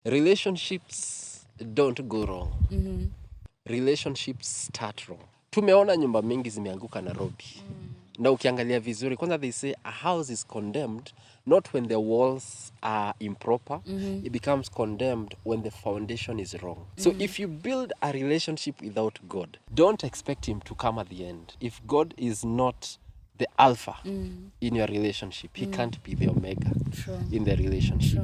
Relationships don't go wrong. Relationships start wrong. Tumeona nyumba mingi zimeanguka Nairobi. Na ukiangalia vizuri, kwanza they say a house is condemned not when the walls are improper. It becomes condemned when the foundation is wrong. So if you build a relationship without God, don't expect him to come at the end. If God is not the alpha in your relationship, he can't be the omega in the relationship.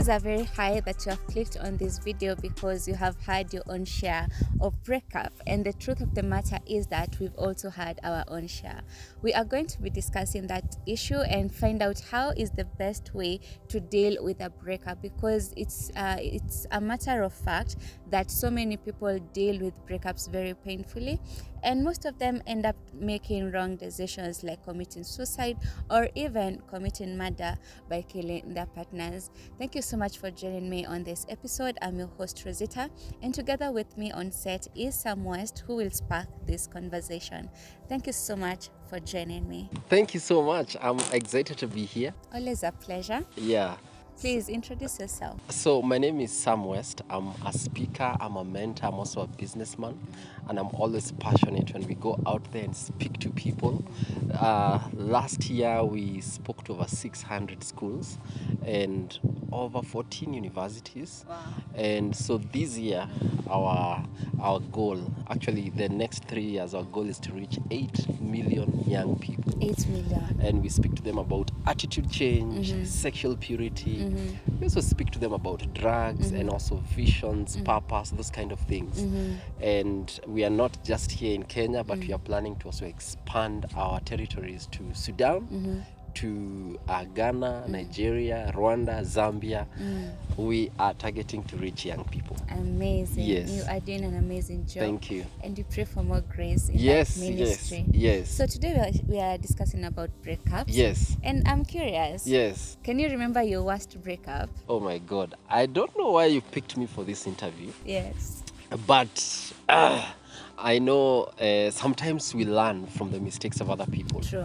Are very high that you have clicked on this video because you have had your own share of breakup, and the truth of the matter is that we've also had our own share. We are going to be discussing that issue and find out how is the best way to deal with a breakup, because it's a matter of fact that so many people deal with breakups very painfully, and most of them end up making wrong decisions like committing suicide or even committing murder by killing their partners. Thank you so much for joining me on this episode. I'm your host Rosita, and together with me on set is Sam West, who will spark this conversation. Thank you so much for joining me. Thank you so much. I'm excited to be here. Always a pleasure. Yeah. Please introduce yourself. So my name is Sam West. I'm a speaker, I'm a mentor, I'm also a businessman, and I'm always passionate when we go out there and speak to people. Last year we spoke to over 600 schools and over 14 universities. Wow. And so this year our goal, actually the next 3 years, our goal is to reach 8 million young people. 8 million. And we speak to them about attitude change, sexual purity. We also speak to them about drugs and also visions, purpose, those kind of things. And we are not just here in Kenya, but we are planning to also expand our territories to Sudan, to Ghana, Nigeria, Rwanda, Zambia. We are targeting to reach young people. Amazing. Yes. You are doing an amazing job. Thank you. And you pray for more grace in that ministry. Yes. So today we are discussing about breakups. Yes. And I'm curious. Yes. Can you remember your worst breakup? Oh my God. I don't know why you picked me for this interview. Yes. But I know sometimes we learn from the mistakes of other people. True.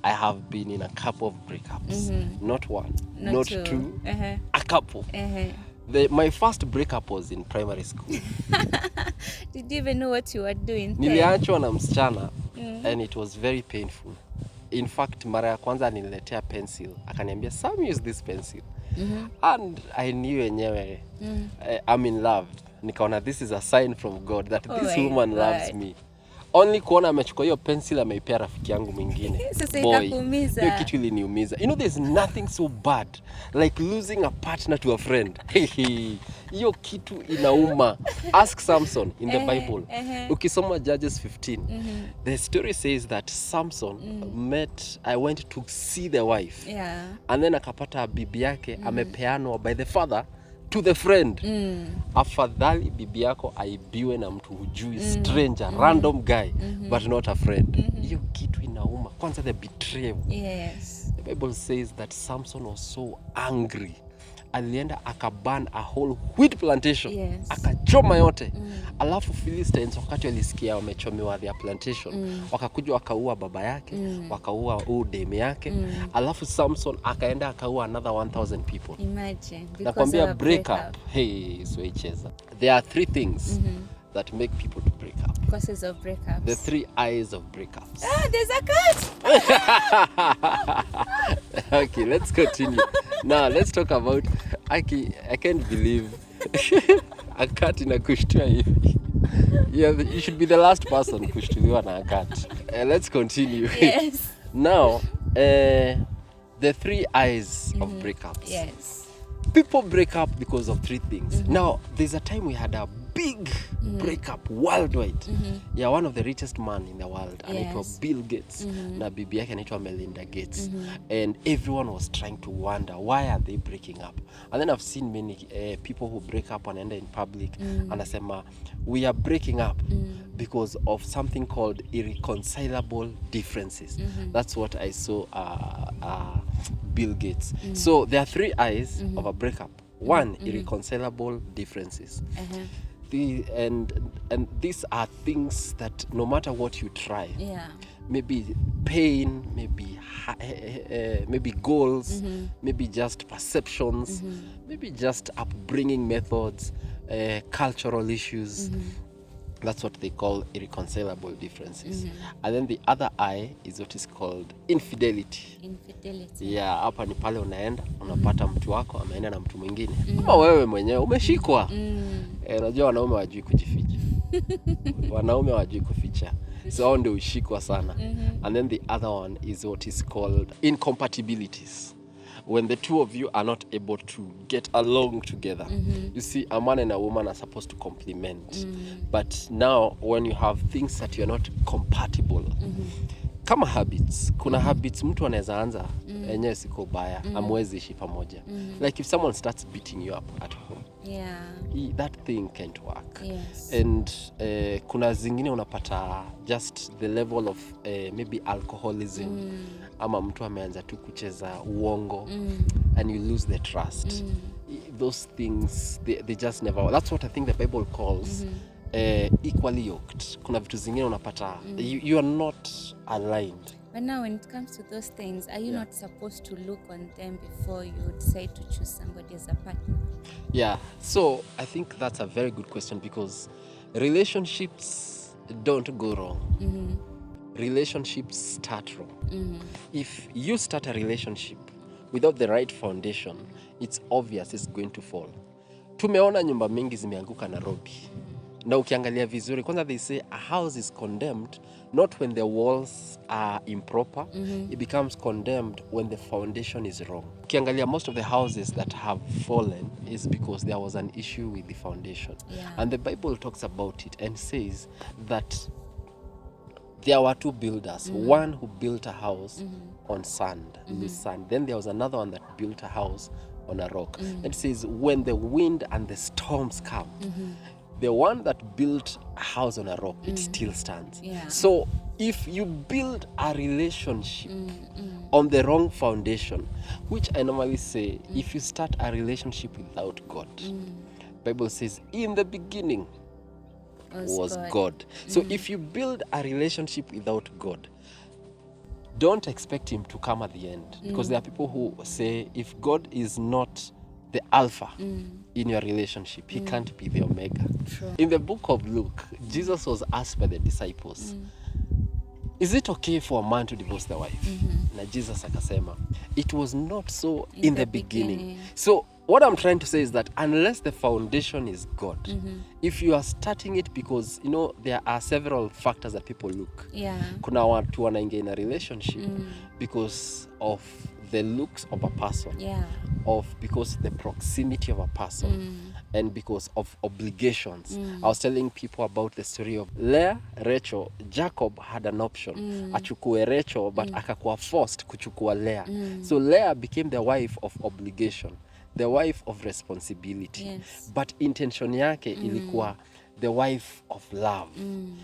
I have been in a couple of breakups. Not one, not two, a couple. My first breakup was in primary school. Did you even know what you were doing? Niliachwa na msichana and it was very painful. In fact, mara ya kwanza nililetea pencil. Akaniambia, Sam, use this pencil. And I knew enyewe, I'm in love. Nikaona this is a sign from God that this woman loves me. Only kuona amechukua hiyo pencil ameipea rafiki yangu mwingine. Sasa ikakuumiza. Hiyo kitu iliniumiza. You know, there's nothing so bad like losing a partner to a friend. Hiyo kitu inauma. Ask Samson in the Bible. Ukisoma Judges 15, the story says that Samson went to see the wife. Yeah. And then akapata bibi yake amepeanwa by the father to the friend. Afadhali bibi yako aibiwe na mtu hujui, stranger, random guy, but not a friend. Hiyo kitu inauma. Kwanza the betrayal. Yes. The Bible says that Samson was so angry. Alienda akaban a whole wheat plantation. Yes. Akachoma yote. Alafu Philistines wakati walisikia wamechomewa their plantation, wakakuja wakaua baba yake, wakaua demu yake. Alafu Samson akaenda akaua another 1000 people. Imagine. Nakwambia breakup. Hey, switcheza. There are 3 things that make people to break up. Causes of breakups. The 3 eyes of breakups. There's a cat. Okay, let's continue. Now, let's talk about I can't believe a cat inakushtua hivi. You should be the last person kushtuliwa na a cat. Let's continue. Yes. Now, the 3 eyes of breakups. Yes. People break up because of 3 things. Now, there's a time we had a big breakup worldwide. Yeah, one of the richest man in the world, anaitwa Bill Gates, na bibi yake anaitwa Melinda Gates. And everyone was trying to wonder, why are they breaking up? And then I've seen many people who break up wanaenda in public, anasema, we are breaking up because of something called irreconcilable differences. That's what I saw Bill Gates. So there are 3 eyes of a breakup. One, irreconcilable differences. And these are things that no matter what you try, maybe pain, maybe goals, maybe just perceptions, maybe just upbringing methods, cultural issues. That's what they call irreconcilable differences. And then the other eye is what is called infidelity. Yeah, hapa ni pale unaenda, unapata mtu wako ameenda na mtu mwingine. Ama wewe mwenyewe umeshikwa. Unajua wanaume hawajui kujificha. Wanaume hawajui kuficha. So hao ndio ushikwa sana. And then the other one is what is called incompatibilities. When the two of you are not able to get along together. You see, a man and a woman are supposed to complement. But now, when you have things that you're not compatible, kama habits, kuna habits mtu anaweza anza, enyewe siko baya, amwezi ishi pamoja. Like if someone starts beating you up at home, that thing can't work. And kuna zingine unapata just the level of maybe alcoholism, ama mtu ameanza tu kucheza uongo, and you lose the trust. Those things, they just never. That's what I think the Bible calls equally yoked. Kuna vitu zingine unapata you are not aligned. But now when it comes to those things, are you not supposed to look on them before you decide to choose somebody as a partner? Yeah, so I think that's a very good question, because relationships don't go wrong. Relationships start wrong. If you start a relationship without the right foundation, it's obvious it's going to fall. Tumeona nyumba mingi zimeanguka Nairobi. Na ukiangalia vizuri, kwanza they say a house is condemned not when the walls are improper, it becomes condemned when the foundation is wrong. Ukiangalia most of the houses that have fallen is because there was an issue with the foundation. And the Bible talks about it and says that there were 2 builders, one who built a house on sand, loose sand. Then there was another one that built a house on a rock. It says when the wind and the storms come, the one that built a house on a rock, it still stands. So if you build a relationship on the wrong foundation, which I normally say, if you start a relationship without God, Bible says in the beginning was God. So if you build a relationship without God, don't expect him to come at the end. Because there are people who say if God is not the alpha in your relationship, he can't be the omega. In the book of Luke, Jesus was asked by the disciples, is it okay for a man to divorce the wife? Na Jesus akasema, it was not so in the beginning. So what I'm trying to say is that unless the foundation is God, if you are starting it, because you know there are several factors that people look. Kuna watu wanaingia in a relationship because of the looks of a person, because the proximity of a person, and because of obligations. I was telling people about the story of Leah, Rachel. Jacob had an option, achukue Rachel, but akakuwa forced kuchukua Leah. So Leah became the wife of obligation, the wife of responsibility, but intention yake ilikuwa the wife of love.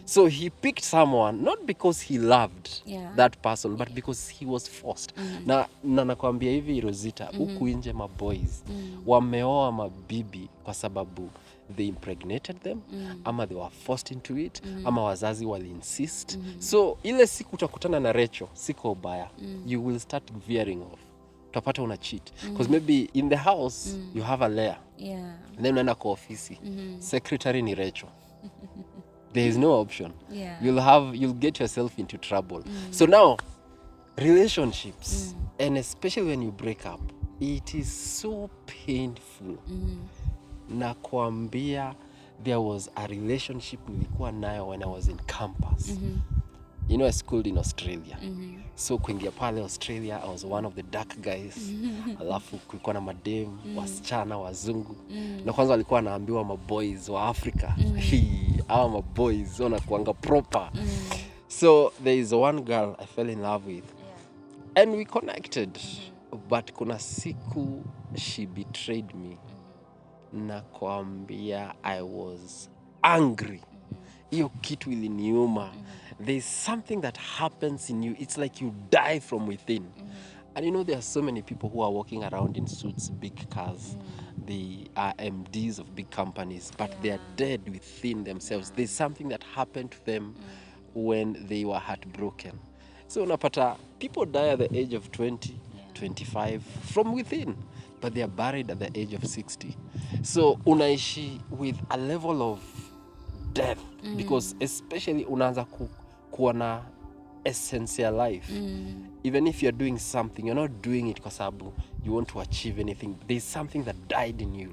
So he picked someone not because he loved that person, but because he was forced. Na nakwambia hivi Rosita, huku nje maboys wameoa mabibi kwa sababu they impregnated them, ama they were forced into it, ama wazazi wali insist. So ile siku utakutana na Rachel, siko ubaya, you will start veering off. Utapata una cheat because maybe in the house you have a Leah, then unaenda kwa ofisi, secretary ni Rachel. There is no option. You'll get yourself into trouble. So now relationships, and especially when you break up, it is so painful. Nakwambia, there was a relationship nilikuwa nayo when I was in campus. you know, I schooled in Australia. So kuingia pale Australia, I was one of the dark guys. Alafu kulikuwa na madem, wasichana, wazungu. Na kwanza walikuwa wanaambiwa maboys wa Africa. Hawa maboys wanakuanga proper. So there is one girl I fell in love with. And we connected. But kuna siku she betrayed me. Na kuambia I was angry. Hiyo kitu iliniuma. There's something that happens in you. It's like you die from within. And you know, there are so many people who are walking around in suits, big cars. They are MDs of big companies, but they are dead within themselves. There's something that happened to them when they were heartbroken. So unapata, people die at the age of 20, 25 from within, but they are buried at the age of 60. So unaishi with a level of death, because especially unaanza kuwa na essence ya life. Even if you're doing something, you're not doing it kwa sababu you want to achieve anything. There's something that died in you.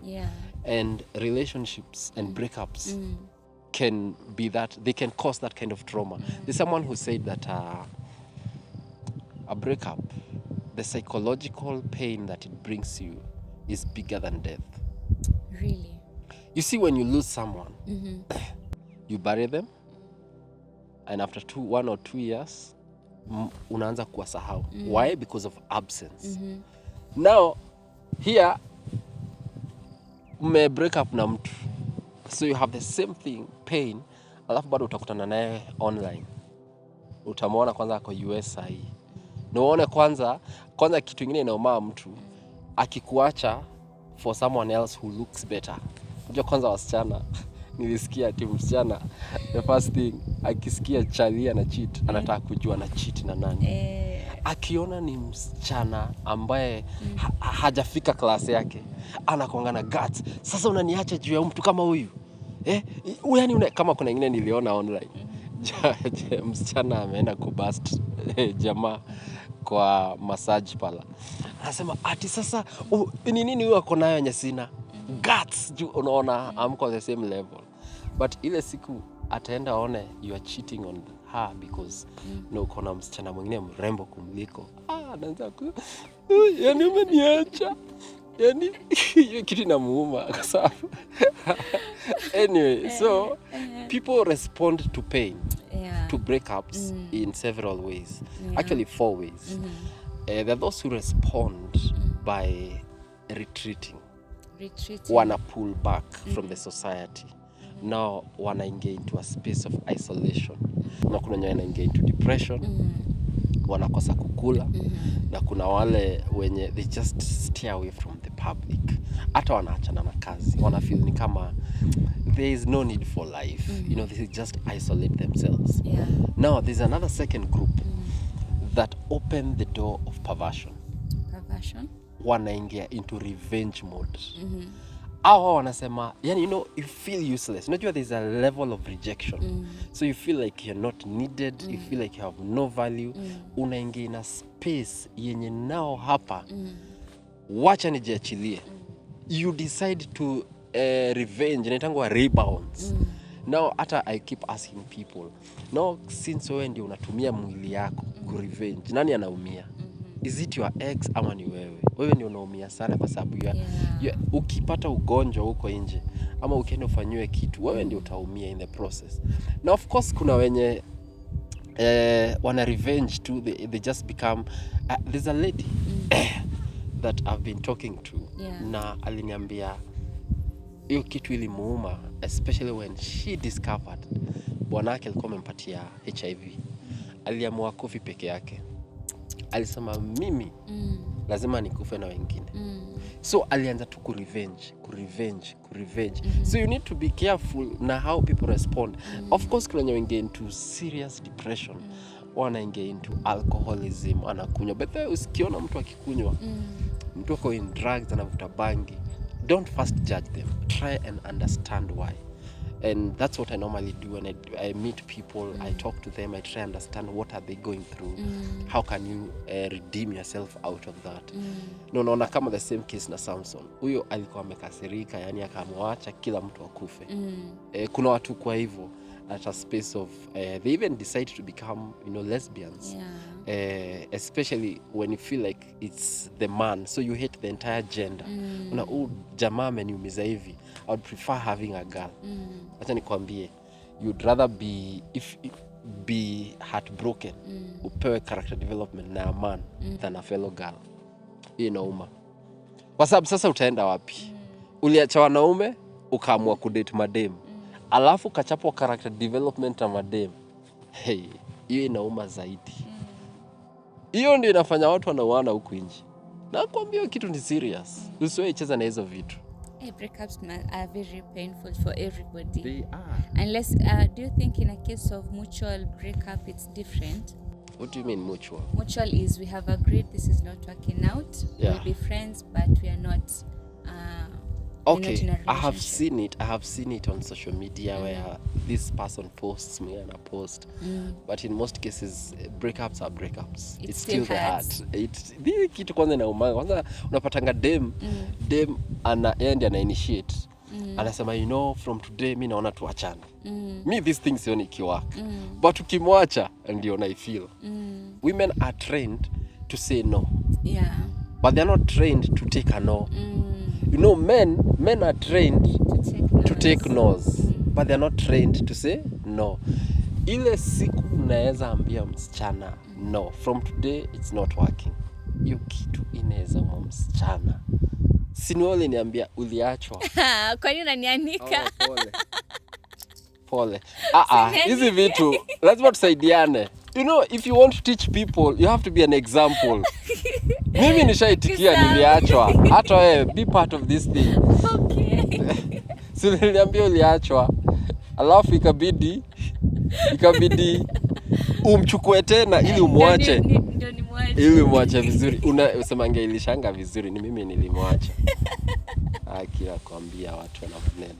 And relationships and breakups can be that, they can cause that kind of trauma. There's someone who said that a breakup, the psychological pain that it brings you is bigger than death. Really? You see, when you lose someone, you bury them, and after 1 or 2 years, unaanza kuwasahau. Why? Because of absence. Now, here, me break up na mtu. So you have the same thing, pain, alafu bado utakutana naye online. Utamwona kwanza kwa US hii. Na uone kwanza kitu kingine inauma mtu akikuacha for someone else who looks better. Unajua kwanza wasichana, nilisikia ati msichana, the first thing akisikia chalia na cheat, anataka kujua na cheat na nani. Akiona ni msichana ambaye hajafika klasi yake, anakuanga na guts. Sasa unaniacha juu ya mtu kama huyu? Yani kama kuna ingine niliona online. Msichana ameenda kubust jamaa kwa massage pala. Anasema ati sasa ni nini huyu ako nayo yenye sina? Guts, juu unaona amko the same level. But ile siku ataenda aone you are cheating on her because no uko na msichana mwingine mrembo kumliko. Anaanza yani umeniacha. Yani hiyo kitu inamuuma kwa sababu. Anyway, so people respond to pain, to breakups in several ways. Actually 4 ways. There are those who respond by retreating. Wanna pull back from the society. Now wanaingia into a space of isolation. Na kuna wenye wanaingia into depression. Wanakosa kukula. Na kuna wale wenye they just stay away from the public. Hata wanaachana na kazi. Wana feel ni kama there is no need for life. You know, they just isolate themselves. Now there's another second group that open the door of perversion. Wanaingia into revenge mode. Hawa wanasema, yani, you know, you feel useless. Unajua there's a level of rejection. So you feel like you're not needed, you feel like you have no value. Unaingia in a space yenye nao hapa. Wacha nijiachilie. You decide to revenge, inaitangwa rebounds. Now hata I keep asking people, now since wewe ndio unatumia mwili yako ku revenge, nani anaumia? Is it your ex ama ni wewe? Wewe ndio unaumia sana kwa sababu ukipata ugonjwa huko nje ama ukienda ufanywe kitu, wewe ndio utaumia in the process. Now of course kuna wenye wana revenge too, they just become there's a lady that I've been talking to na aliniambia hiyo kitu ilimuuma, especially when she discovered bwanake alikuwa amempatia HIV. Aliamua kufi peke yake. Alisema mimi lazima nikufe na wengine. So alianza tu kurevenge. So you need to be careful na how people respond. Of course kuna wengine into serious depression. Wanaingia into alcoholism, anakunywa. But usikiona mtu akikunywa, mtu ako in drugs, anavuta bangi, don't first judge them. Try and understand why. And that's what I normally do when I meet people. I talk to them, I try and understand what are they going through. How can you redeem yourself out of that? Naona kama the same case na Samson. Huyo alikuwa amekasirika, yani akamwacha kila mtu akufe. Kuna watu kwa hivyo. at a space of they even decide to become, lesbians. Especially when you feel like it's the man, so you hate the entire gender. Jamaa ameniumiza hivi, I would prefer having a girl. Acha nikwambie, you'd rather be heartbroken upewe character development na a man than a fellow girl. Hii inauma. Kwa sababu sasa utaenda wapi? Uliacha wanaume ukaamua kudate madem. Alafu kachapwa character development na madem. Hey, hiyo inauma zaidi. Hiyo ndio inafanya watu wanauana huku nje. Na kuambia kitu ni serious. Usiwe cheza na hizo vitu. Breakups are very painful for everybody. They are. Unless, do you think in a case of mutual breakup it's different? What do you mean mutual? Mutual is we have agreed this is not working out. Yeah. We'll be friends, but we are not. Okay, not in a I have relationship. seen it on social media where this person posts me and I post. But in most cases, breakups are breakups. It It's still still the hurts. heart. It's kitu kwanza inauma. Kwanza unapatanga dem ana initiate. Anasema, from today mimi naona tuachane. Me this thing sioni kiwaka. But ukimwacha ndio na feel. Women are trained to say no. Yeah. But they're not trained to take a no. Men are trained to take no's, but they're not trained to say no. Ile siku unaweza ambia msichana no, from today it's not working, hiyo kitu inaweza msichana. Siniole niambia uliachwa. Kwa nini unanianika? Pole. Hizi vitu lazima tusaidiane. If you want to teach people, you have to be an example. Mimi nishaitikia niliachwa. Hata wewe be part of this thing. Okay. Si niliambia uliachwa. Alafu ikabidi umchukue tena ili umwache. Ndio nimwache. Ili umwache vizuri. Unasemanga ilishanga vizuri, ni mimi nilimwacha. Kila kuambia watu wana maneno.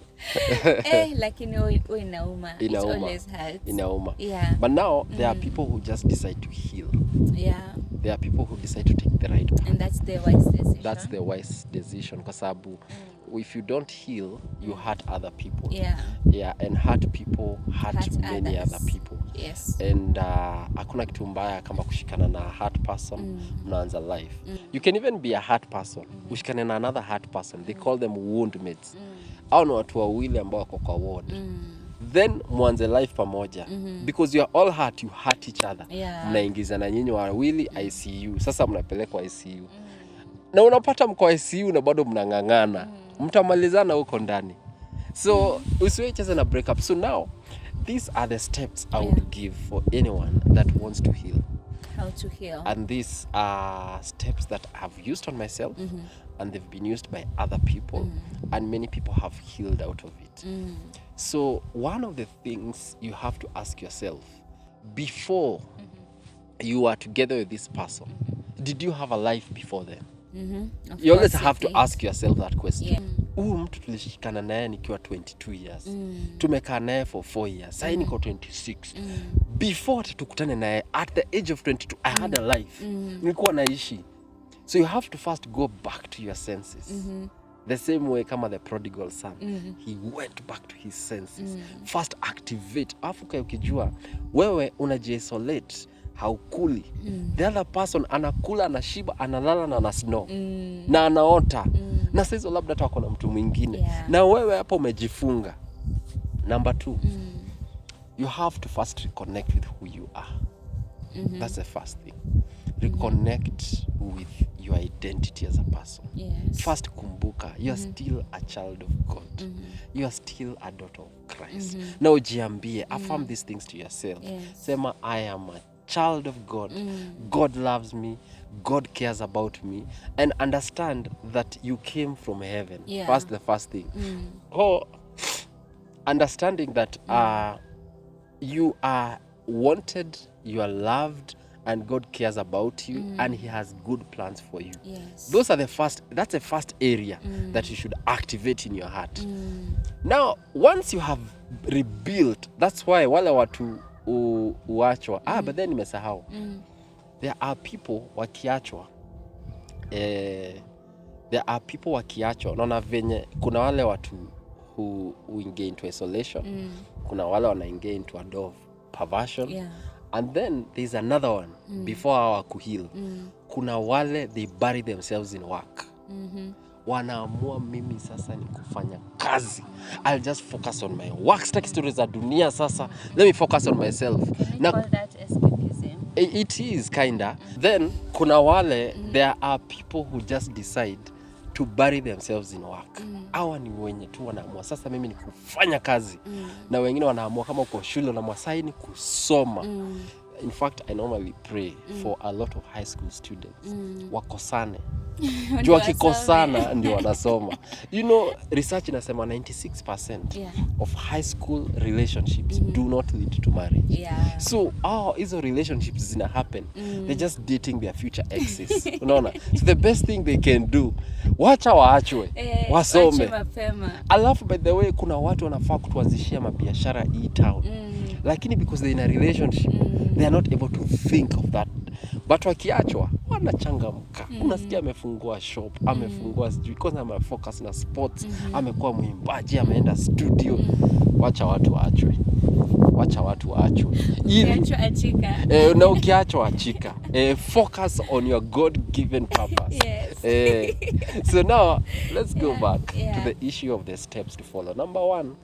Lakini inauma. It always hurts. Inauma. Yeah. But now there are people who just decide to heal. Yeah. There are people who decide to take the right path. And that's the wise decision. That's the wise decision. Kwa sababu if you don't heal, you hurt other people. Yeah. Yeah, and hurt people hurt many others. other people. Yes. And hakuna kitu mbaya kama kushikana na a hurt person, mnaanza life. You can even be a hurt person, ushikane na another hurt person. They call them wound mates. Au ni watu wawili ambao wako kwa ward. Then mwanze life pamoja. Because you are all hurt, you hurt each other. Yeah. Mnaingizana nyinyi wawili ICU. Sasa mnapelekwa ICU. Na unapata mko ICU na bado mnang'ang'ana. Mtamalizana huko ndani. So usiwe cheza na breakup. So now these are the steps I would give for anyone that wants to heal. How to heal. And these are steps that I've used on myself, and they've been used by other people, and many people have healed out of it. So one of the things you have to ask yourself before you are together with this person, did you have a life before then? You always have to ask yourself that question. Huyu mtu tulishikana naye nikiwa 22 years. Tumekaa naye for 4 years. Sasa niko 26. Before tukutane naye at the age of 22, I had a life. Nilikuwa naishi. So you have to first go back to your senses. The same way kama the prodigal son. He went back to his senses. First activate. Afu ukijua wewe unajiisolate, haukuli. The other person anakula, anashiba, analala na anasnow. Na anaota. Na sasa labda hata wako na mtu mwingine. Na wewe hapo umejifunga. Number 2. You have to first reconnect with who you are. That's the first thing. Reconnect with your identity as a person. Yes. First kumbuka, you are still a child of God. You are still a daughter of Christ. Now jiambie, affirm these things to yourself. Sema, I am a child of God. God loves me. God cares about me. And understand that you came from heaven. First, the first thing. Understanding that you are wanted, you are loved, and God cares about you, and He has good plans for you. Those are that's the first area that you should activate in your heart. Now, once you have rebuilt, that's why wale watu uachwa. But then nimesahau. There are people wakiachwa. Naona venye kuna wale watu who ingia into isolation. Kuna wale wanaingia into a door of perversion. Yeah. And then there's another one before our kuheal. Kuna wale they bury themselves in work. Wanaamua mimi sasa ni kufanya kazi. I'll just focus on my work. Sitaki stories za dunia sasa. Let me focus on myself. Can we call that escapism? It is kinda. Then kuna wale there are people who just decide to bury themselves in work. Hawa ni wenye tu wanaamua sasa mimi ni kufanya kazi. Na wengine wanaamua kama uko shule na sai ni kusoma. In fact, I normally pray for a lot of high school students. Wakosane. Juu wakikosana ndio wanasoma. You know, research inasema 96% of high school relationships do not lead to marriage. Yeah. So, hizo relationships zina happen. They're just dating their future exes. Unaona? So the best thing they can do, wacha waachwe, wasome. Alafu by the way, kuna watu wanafaa kutuanzishia mabiashara hii town. Lakini because they're in a relationship, they are not able to think of that. But wakiachwa, wanachangamka. Unasikia amefungua shop, amefungua sijui, kwanza amefocus na sports, amekuwa mwimbaji, ameenda studio. Wacha watu waachwe. Wacha watu waachwe. Ukiachwa achika. Na ukiachwa achika. Focus on your God-given purpose. Yes. So now, let's go back to the issue of the steps to follow. Number 1,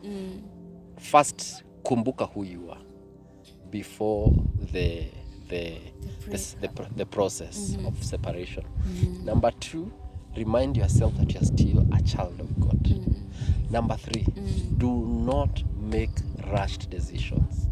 first, kumbuka who you are before the process of separation. Number 2, remind yourself that you're still a child of God. Number 3, do not make rushed decisions.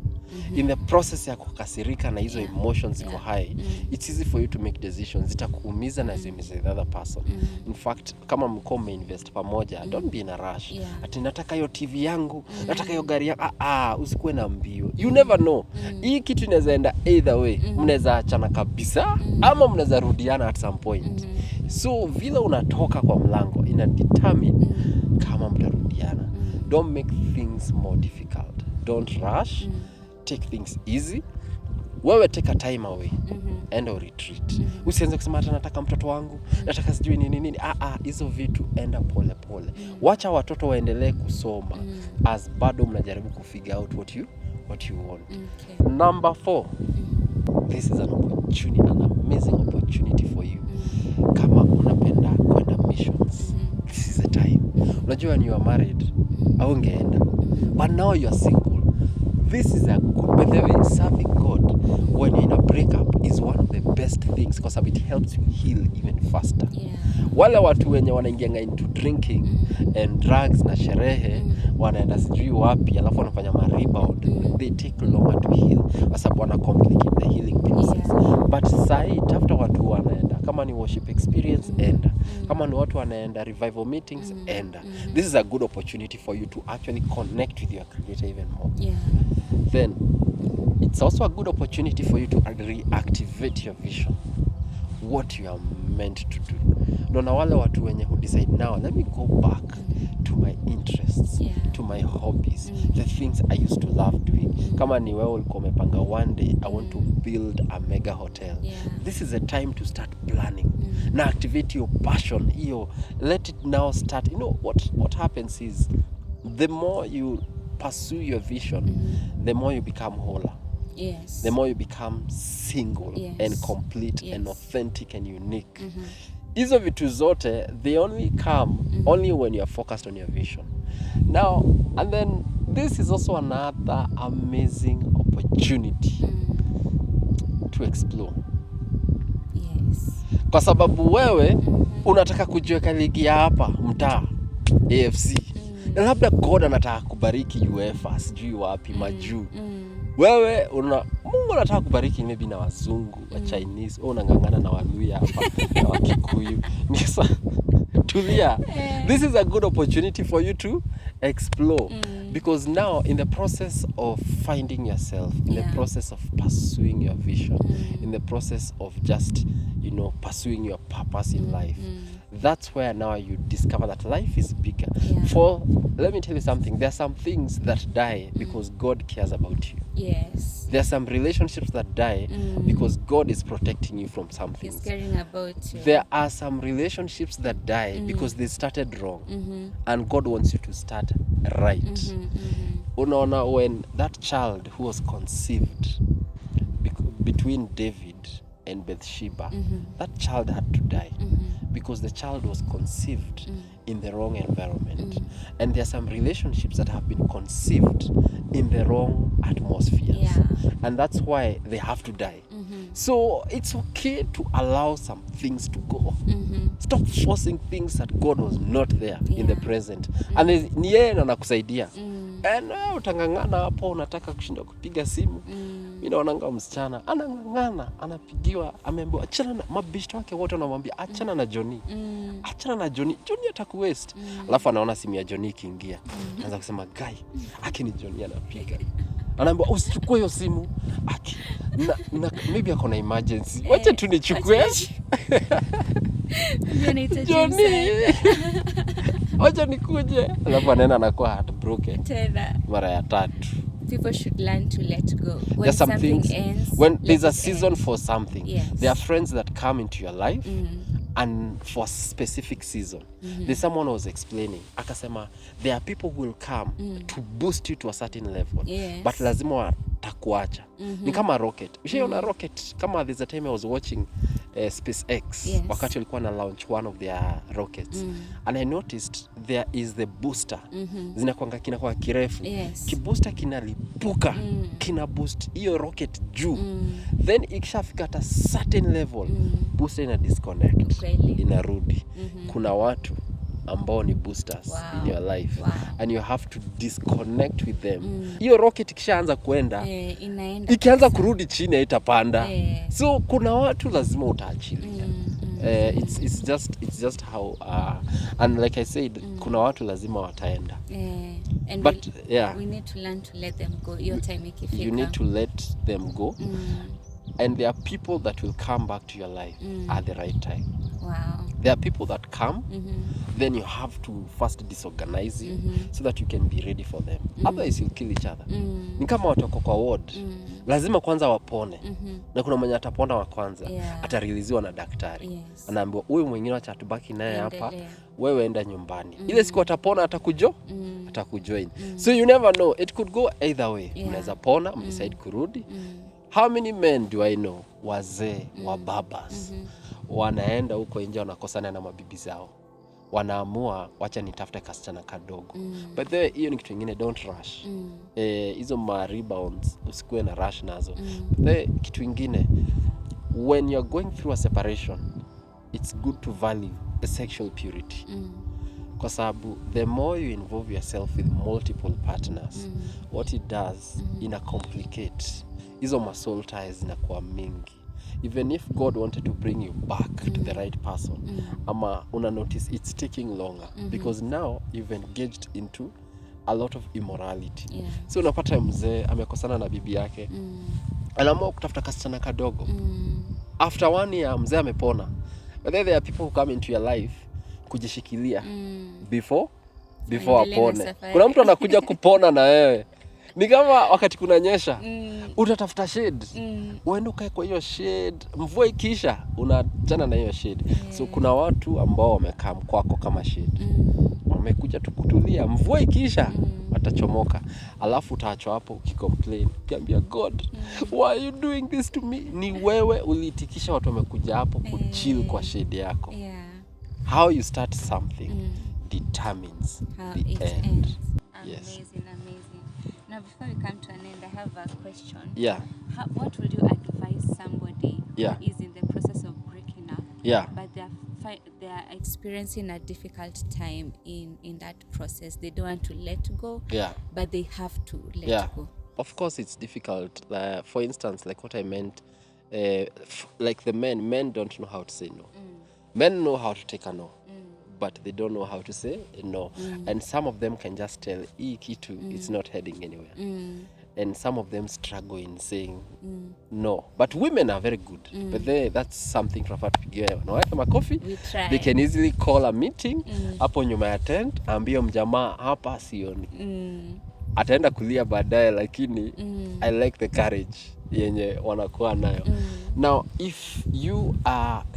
In the process ya kukasirika na hizo emotions ziko high, it's easy for you to make decisions zitakuumiza na ziumize the other person. In fact, kama mko mmeinvest pamoja, don't be in a rush. Ati nataka hiyo TV yangu, nataka hiyo gari yangu. Usikuwe na mbio. You never know. Hii kitu inaweza enda either way. Mnaweza achana kabisa ama mnaweza rudiana at some point. So vile unatoka kwa mlango ina determine kama mtarudiana. Don't make things more difficult. Don't rush. Take things easy. Wewe take a time away. Enda retreat. Usianze kusema hata nataka mtoto wangu, nataka sijui nini. Hizo vitu enda pole pole. Wacha watoto waendelee kusoma as bado mnajaribu kufigure out what you want. Number 4. This is an amazing opportunity for you. Kama unapenda kwenda missions, this is the time. Unajua when you are married, haungeenda. But now you are single. This is a good, by the way, serving God when you're in a breakup is one of the best things because it helps you heal even faster. Wale watu wenye wanaingianga into drinking and drugs na sherehe, wanaenda sijui wapi, alafu wanafanya rebound, they take longer to heal kwa sababu wana complicate the healing process. But sai tafuta watu wanaenda, kama ni worship experience, enda. Kama ni watu wanaenda revival meetings, enda. This is a good opportunity for you to actually connect with your creator even more. Then it's also a good opportunity for you to reactivate your vision, what you are meant to do. Nona wale watu wenye who decide now, let me go back to my interests, to my hobbies, the things I used to love doing. Kama ni wewe ulikuwa umepanga one day I want to build a mega hotel. This is a time to start planning. Na activate your passion, let it now start. You know what happens is the more you pursue your vision, the more you become whole. The more you become single and complete and authentic and unique. Hizo vitu zote, they only come only when you are focused on your vision. Now, and then this is also another amazing opportunity to explore. Kwa sababu wewe unataka kujiweka ligi ya hapa mtaa AFC. Na labda God anataka kubariki UEFA, sijui wapi majuu. Wewe Mungu anataka kubariki maybe na wazungu, wa Chinese, unangangana na Waluya hapa na Wakikuyu. Nisa tulia. This is a good opportunity for you to explore because now in the process of finding yourself, in the process of pursuing your vision, in the process of just, pursuing your purpose in life, that's where now you discover that life is bigger. For let me tell you something, there are some things that die because God cares about you. There are some relationships that die because God is protecting you from some things. He's caring about you. There are some relationships that die because they started wrong and God wants you to start right. Unaona, when that child who was conceived between David and Bathsheba, that child had to die because the child was conceived in the wrong environment. And there are some relationships that have been conceived in the wrong atmospheres. And that's why they have to die. So it's okay to allow some things to go. Stop forcing things that God was not there in the present. And ni yeye na nakusaidia. And utangangana hapo unataka kushinda kupiga simu. Mimi naonanga msichana anangangana, anapigiwa, ameambiwa achana na mabishto wake wote, wanamwambia achana na Johnny. Achana na Johnny atakuwaste. Alafu anaona simu ya Johnny ikiingia. Anaanza kusema guy, akini Johnny anapiga. Anaambiwa usichukue hiyo simu. Maybe akona emergency. Wacha tu nichukue. Johnny. Wacha nikuje. Alafu anaenda anakuwa heartbroken. Mara ya 3. People should learn to let go. When something ends, when there's a season for something, there are friends that come into your life and for a specific season. There's someone who was explaining, akasema, there are people who will come to boost you to a certain level, but lazima watakuacha. Ni kama rocket. Ushaona rocket? Kama there's a time I was watching SpaceX, wakati walikuwa na launch one of their rockets, and I noticed there is the booster. Zinakuanga kinakuwa kirefu. Kibooster kinalipuka, kina boost hiyo rocket juu. Then ikishafika at a certain level, booster ina disconnect, inarudi. Kuna watu ambao ni boosters in your life, and you have to disconnect with them. Hiyo rocket ikishaanza kuenda, ikianza kurudi chini haitapanda. So kuna watu lazima utaachilia. It's just how and like I said, kuna watu lazima wataenda. And but we need to learn to let them go. Your time ikifika. You need to let them go. And there are people that will come back to your life at the right time. Wow. There are people that come, then you have to first disorganize you so that you can be ready for them. Otherwise you'll kill each other. Ni kama watu wako kwa ward. Lazima kwanza wapone. Na kuna mwenye atapona wa kwanza, atariliziwa na daktari. Anaambiwa huyu mwingine acha tubaki naye hapa, wewe enda nyumbani. Ile siku atapona atakujoin. So you never know, it could go either way. Unaweza pona, mdecide kurudi. How many men do I know, wazee, wababas, wanaenda huko nje wanakosana na mabibi zao, wanaamua wacha nitafute kasichana kadogo. But there, hiyo ni kitu kingine, don't rush. Hizo rebounds usikuwe na rush nazo. There, kitu kingine, when you're going through a separation, it's good to value the sexual purity. Kwa sababu the more you involve yourself with multiple partners, what it does, ina complicate. Hizo muscle ties zinakuwa mingi. Even if God wanted to bring you back to the right person, ama una notice it's taking longer because now you've engaged into a lot of immorality. So unapata mzee amekosana na bibi yake, anaamua kutafuta kasichana kadogo. After 1 year mzee amepona. But then there are people who come into your life kujishikilia before apone. Kuna mtu anakuja kupona na wewe. Ni kama wakati kunanyesha, utatafuta shade. Uende ukae kwa hiyo shade, mvua ikisha unaachana na hiyo shade. So kuna watu ambao wamekaa kwako kama shade. Wamekuja tu kutulia, mvua ikisha watachomoka. Alafu utaachwa hapo ukicomplain, ukiambia God, why are you doing this to me? Ni wewe uliitikisha watu wamekuja hapo kuchill kwa shade yako. How you start something determines the end. Yes. Amazing. Now, before we come to an end, I have a question. What would you advise somebody who is in the process of breaking up, but they are experiencing a difficult time in that process? They don't want to let go, but they have to let go. Of course, it's difficult. For instance, like what I meant, like the men don't know how to say no. Men know how to take a no, but they don't know how to say no. And some of them can just tell, it's not heading anywhere. And some of them struggle in saying no. But women are very good. But that's something tunafaa tupigie wanawake makofi. They can easily call a meeting hapo nyuma ya tent, ambie mjamaa hapa sioni. Ataenda kulia baadaye, lakini I like the courage yenye wanakuwa nayo. Now, if you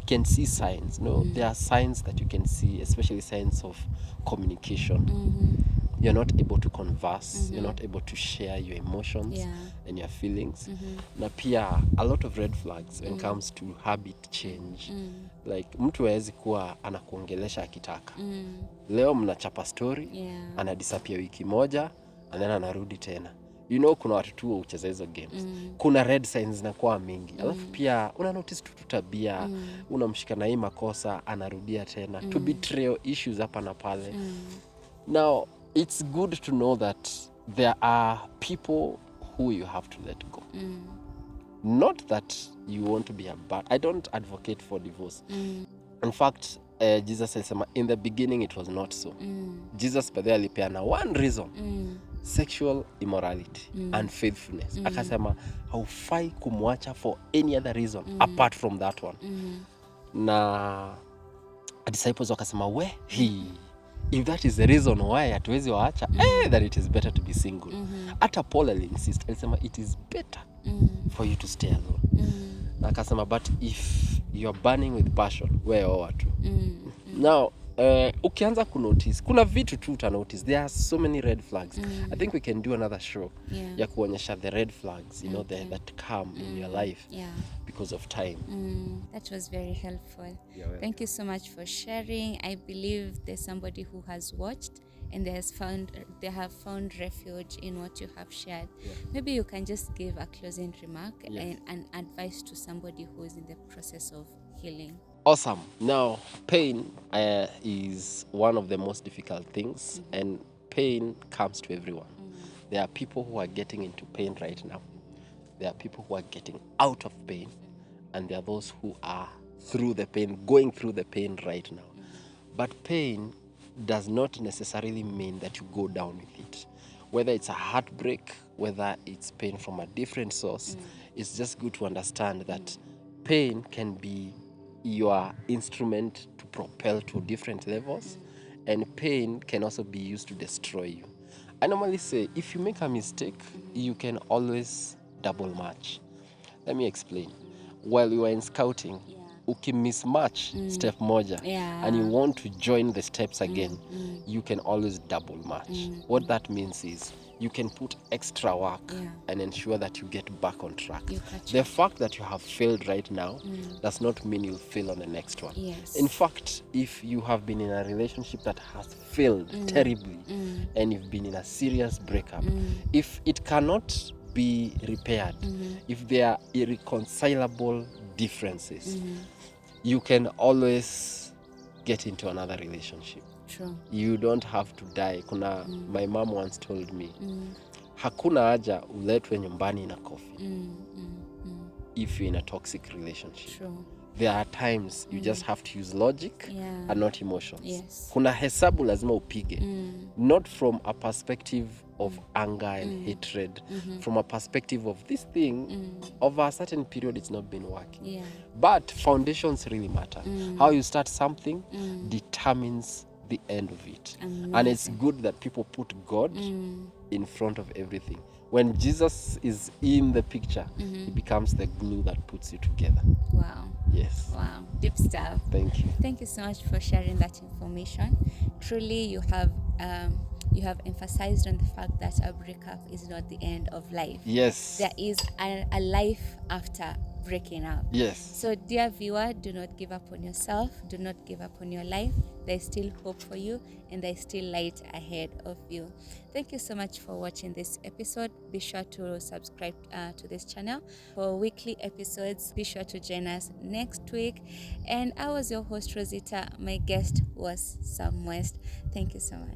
can see signs, there are signs that you can see, especially signs of communication. you're not able to converse, you're not able to share your emotions and your feelings. Na pia a lot of red flags when it comes to habit change. Like mtu hawezi kuwa anakuongelesha akitaka. Leo mnachapa story, anadisappear wiki moja, and then anarudi tena. You know, kuna watu tu hucheza hizo games. Kuna red signs zinakuwa mingi. Alafu pia una notice tu tabia, unamshika na hii makosa, anarudia tena. To betrayal issues hapa na pale. Now, it's good to know that there are people who you have to let go. Not that you want to be a bad. I don't advocate for divorce. In fact, Jesus says, in the beginning it was not so. Jesus by the alipeana one reason. Sexual immorality, unfaithfulness. Akasema haufai kumwacha for any other reason apart from that one. Na disciples wakasema if that is the reason why hatuwezi waacha, then it is better to be single. Hata Paul alinsist, alisema it is better for you to stay alone. Na akasema but if you are burning with passion, wewe oa tu. Now ukianza kunotice kuna vitu tu utanotice, there are so many red flags. I think we can do another show ya kuonyesha the red flags, you know, that come in your life because of time. That was very helpful. Thank you so much for sharing. I believe there's somebody who has watched and they have found refuge in what you have shared. Maybe you can just give a closing remark and an advice to somebody who is in the process of healing. Awesome. Now, pain is one of the most difficult things, and pain comes to everyone. There are people who are getting into pain right now. There are people who are getting out of pain, and there are those who are through the pain, going through the pain right now. But pain does not necessarily mean that you go down with it. Whether it's a heartbreak, whether it's pain from a different source, it's just good to understand that pain can be your instrument to propel to different levels, and pain can also be used to destroy you. I normally say if you make a mistake, you can always double match. Let me explain. While you are in scouting, mismatch step moja and you want to join the steps again, you can always double match. What that means is you can put extra work and ensure that you get back on track. The fact that you have failed right now does not mean you'll fail on the next one. In fact, if you have been in a relationship that has failed terribly and you've been in a serious breakup, if it cannot be repaired, if there are irreconcilable differences, you can always get into another relationship. True. You don't have to die. My mom once told me, hakuna haja uletwe nyumbani na coffee if you're in a toxic relationship. True. There are times you just have to use logic and not emotions. Yes. Kuna hesabu lazima upige, not from a perspective of anger and hatred, from a perspective of this thing, over a certain period it's not been working. But foundations really matter. How you start something determines the end of it. And it's good that people put God in front of everything. When Jesus is in the picture, he becomes the glue that puts you together. Wow. Yes. Wow. Deep stuff. Thank you. Thank you so much for sharing that information. Truly, you have emphasized on the fact that a breakup is not the end of life. Yes. There is a life after breaking up. Yes. So, dear viewer, do not give up on yourself. Do not give up on your life. There's still hope for you, and there's still light ahead of you. Thank you so much for watching this episode. Be sure to subscribe to this channel for weekly episodes. Be sure to join us next week. And I was your host, Rosita. My guest was Sam West. Thank you so much.